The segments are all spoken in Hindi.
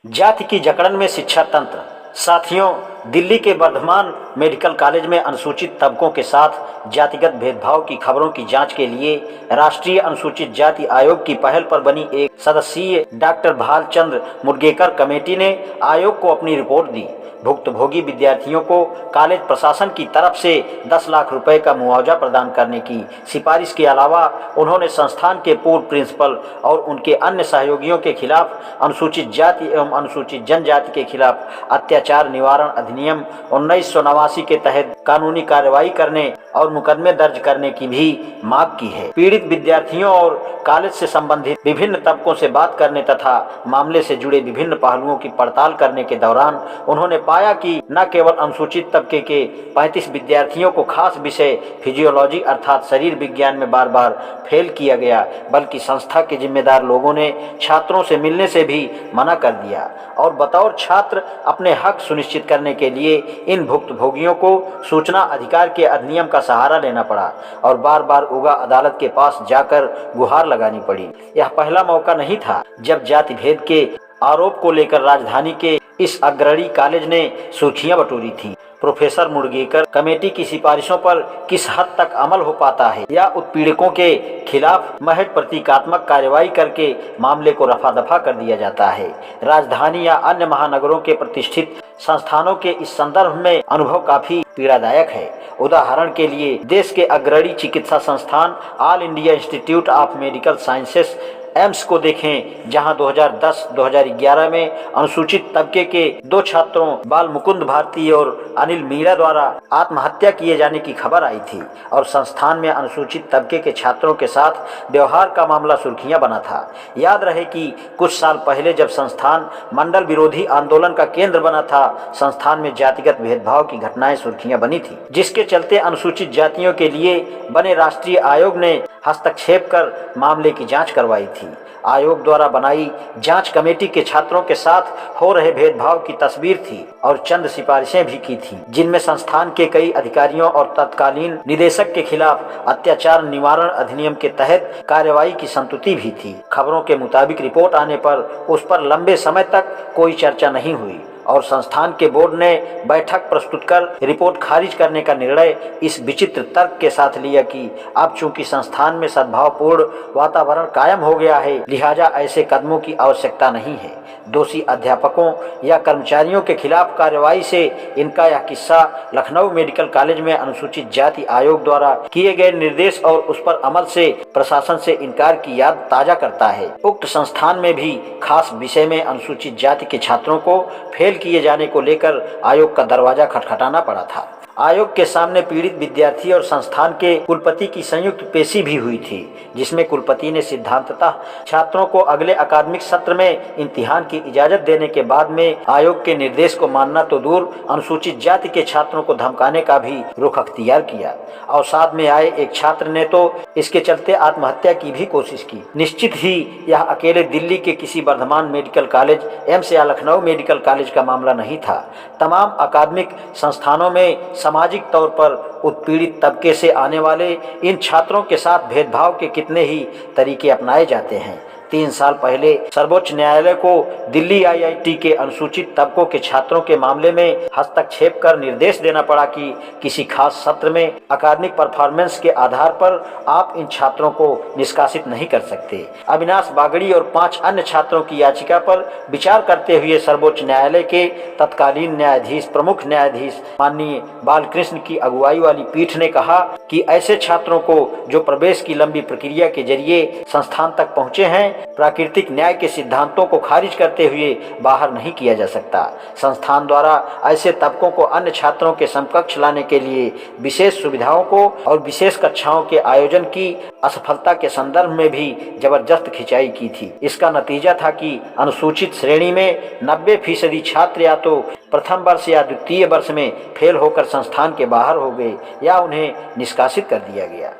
जाति की जकड़न में शिक्षा तंत्र। साथियों, दिल्ली के वर्धमान मेडिकल कॉलेज में अनुसूचित तबकों के साथ जातिगत भेदभाव की खबरों की जांच के लिए राष्ट्रीय अनुसूचित जाति आयोग की पहल पर बनी एक सदस्यीय डॉक्टर भालचंद्र मुडगेकर कमेटी ने आयोग को अपनी रिपोर्ट दी। भुक्तभोगी विद्यार्थियों को कॉलेज प्रशासन की तरफ से 10 लाख रुपए का मुआवजा प्रदान करने की सिफारिश के अलावा उन्होंने संस्थान के पूर्व प्रिंसिपल और उनके अन्य सहयोगियों के खिलाफ अनुसूचित जाति एवं अनुसूचित जनजाति के खिलाफ अत्याचार निवारण अधिनियम 1989 के तहत कानूनी कार्रवाई करने और मुकदमे दर्ज करने की भी मांग की है। पीड़ित विद्यार्थियों और कॉलेज से संबंधित विभिन्न तबकों से बात करने तथा मामले से जुड़े विभिन्न पहलुओं की पड़ताल करने के दौरान उन्होंने पाया कि न केवल अनुसूचित तबके के 35 विद्यार्थियों को खास विषय फिजियोलॉजी अर्थात शरीर विज्ञान में बार बार फेल किया गया, बल्कि संस्था के जिम्मेदार लोगों ने छात्रों से मिलने से भी मना कर दिया और बतौर छात्र अपने हक सुनिश्चित करने के लिए इन भुक्तभोगियों को सूचना अधिकार के अधिनियम का सहारा लेना पड़ा और बार बार उगा अदालत के पास जाकर गुहार लगानी पड़ी। यह पहला मौका नहीं था जब जाति भेद के आरोप को लेकर राजधानी के इस अग्रणी कॉलेज ने सुर्खियां बटोरी थी। प्रोफेसर मुडगेकर कमेटी की सिफारिशों पर किस हद तक अमल हो पाता है या उत्पीड़कों के खिलाफ महज प्रतीकात्मक कार्रवाई करके मामले को रफा दफा कर दिया जाता है। राजधानी या अन्य महानगरों के प्रतिष्ठित संस्थानों के इस संदर्भ में अनुभव काफी पीड़ादायक है। उदाहरण के लिए देश के अग्रणी चिकित्सा संस्थान all India institute of medical sciences AIIMS को देखें, जहां 2010-2011 में अनुसूचित तबके के 2 छात्रों बाल मुकुंद भारती और अनिल मीणा द्वारा आत्महत्या किए जाने की खबर आई थी और संस्थान में अनुसूचित तबके के छात्रों के साथ व्यवहार का मामला सुर्खियां बना था। याद रहे कि कुछ साल पहले जब संस्थान मंडल विरोधी आंदोलन का केंद्र बना था, संस्थान में जातिगत भेदभाव की घटनाएं सुर्खियां बनी थी, जिसके चलते अनुसूचित जातियों के लिए बने राष्ट्रीय आयोग ने हस्तक्षेप कर मामले की जांच करवाई थी। आयोग द्वारा बनाई जांच कमेटी के छात्रों के साथ हो रहे भेदभाव की तस्वीर थी और चंद सिफारिशें भी की थी, जिनमें संस्थान के कई अधिकारियों और तत्कालीन निदेशक के खिलाफ अत्याचार निवारण अधिनियम के तहत कार्रवाई की संतुति भी थी। खबरों के मुताबिक रिपोर्ट आने पर उस पर लंबे समय तक कोई चर्चा नहीं हुई और संस्थान के बोर्ड ने बैठक प्रस्तुत कर रिपोर्ट खारिज करने का निर्णय इस विचित्र तर्क के साथ लिया कि अब चूंकि संस्थान में सद्भावपूर्ण वातावरण कायम हो गया है, लिहाजा ऐसे कदमों की आवश्यकता नहीं है। दोषी अध्यापकों या कर्मचारियों के खिलाफ कार्रवाई से इनका यह किस्सा लखनऊ मेडिकल कॉलेज में अनुसूचित जाति आयोग द्वारा किए गए निर्देश और उस पर अमल से प्रशासन से इनकार की याद ताजा करता है। उक्त संस्थान में भी खास विषय में अनुसूचित जाति के छात्रों को फेल किए जाने को लेकर आयोग का दरवाजा खटखटाना पड़ा था। आयोग के सामने पीड़ित विद्यार्थी और संस्थान के कुलपति की संयुक्त पेशी भी हुई थी, जिसमें कुलपति ने सिद्धांततः छात्रों को अगले अकादमिक सत्र में इम्तिहान की इजाजत देने के बाद में आयोग के निर्देश को मानना तो दूर, अनुसूचित जाति के छात्रों को धमकाने का भी रुख अख्तियार किया। अवसाद में आए एक छात्र ने तो इसके चलते आत्महत्या की भी कोशिश की। निश्चित ही यह अकेले दिल्ली के किसी वर्धमान मेडिकल कॉलेज एम्स या लखनऊ मेडिकल कॉलेज का मामला नहीं था। तमाम अकादमिक संस्थानों में सामाजिक तौर पर उत्पीड़ित तबके से आने वाले इन छात्रों के साथ भेदभाव के कितने ही तरीके अपनाए जाते हैं। 3 साल पहले सर्वोच्च न्यायालय को दिल्ली आईआईटी के अनुसूचित तबकों के छात्रों के मामले में हस्तक्षेप कर निर्देश देना पड़ा कि किसी खास सत्र में अकादमिक परफॉर्मेंस के आधार पर आप इन छात्रों को निष्कासित नहीं कर सकते। अविनाश बागड़ी और 5 अन्य छात्रों की याचिका पर विचार करते हुए सर्वोच्च न्यायालय के तत्कालीन न्यायाधीश प्रमुख न्यायाधीश माननीय बालकृष्ण की अगुवाई वाली पीठ ने कहा कि ऐसे छात्रों को जो प्रवेश की लंबी प्रक्रिया के जरिए संस्थान तक पहुंचे हैं, प्राकृतिक न्याय के सिद्धांतों को खारिज करते हुए बाहर नहीं किया जा सकता। संस्थान द्वारा ऐसे तबकों को अन्य छात्रों के समकक्ष लाने के लिए विशेष सुविधाओं को और विशेष कक्षाओं के आयोजन की असफलता के संदर्भ में भी जबरदस्त खिंचाई की थी। इसका नतीजा था कि अनुसूचित श्रेणी में 90% छात्र या तो प्रथम वर्ष या द्वितीय वर्ष में फेल होकर संस्थान के बाहर हो गए या उन्हें निष्कासित कर दिया गया।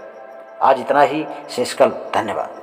आज इतना ही। शेषकल। धन्यवाद।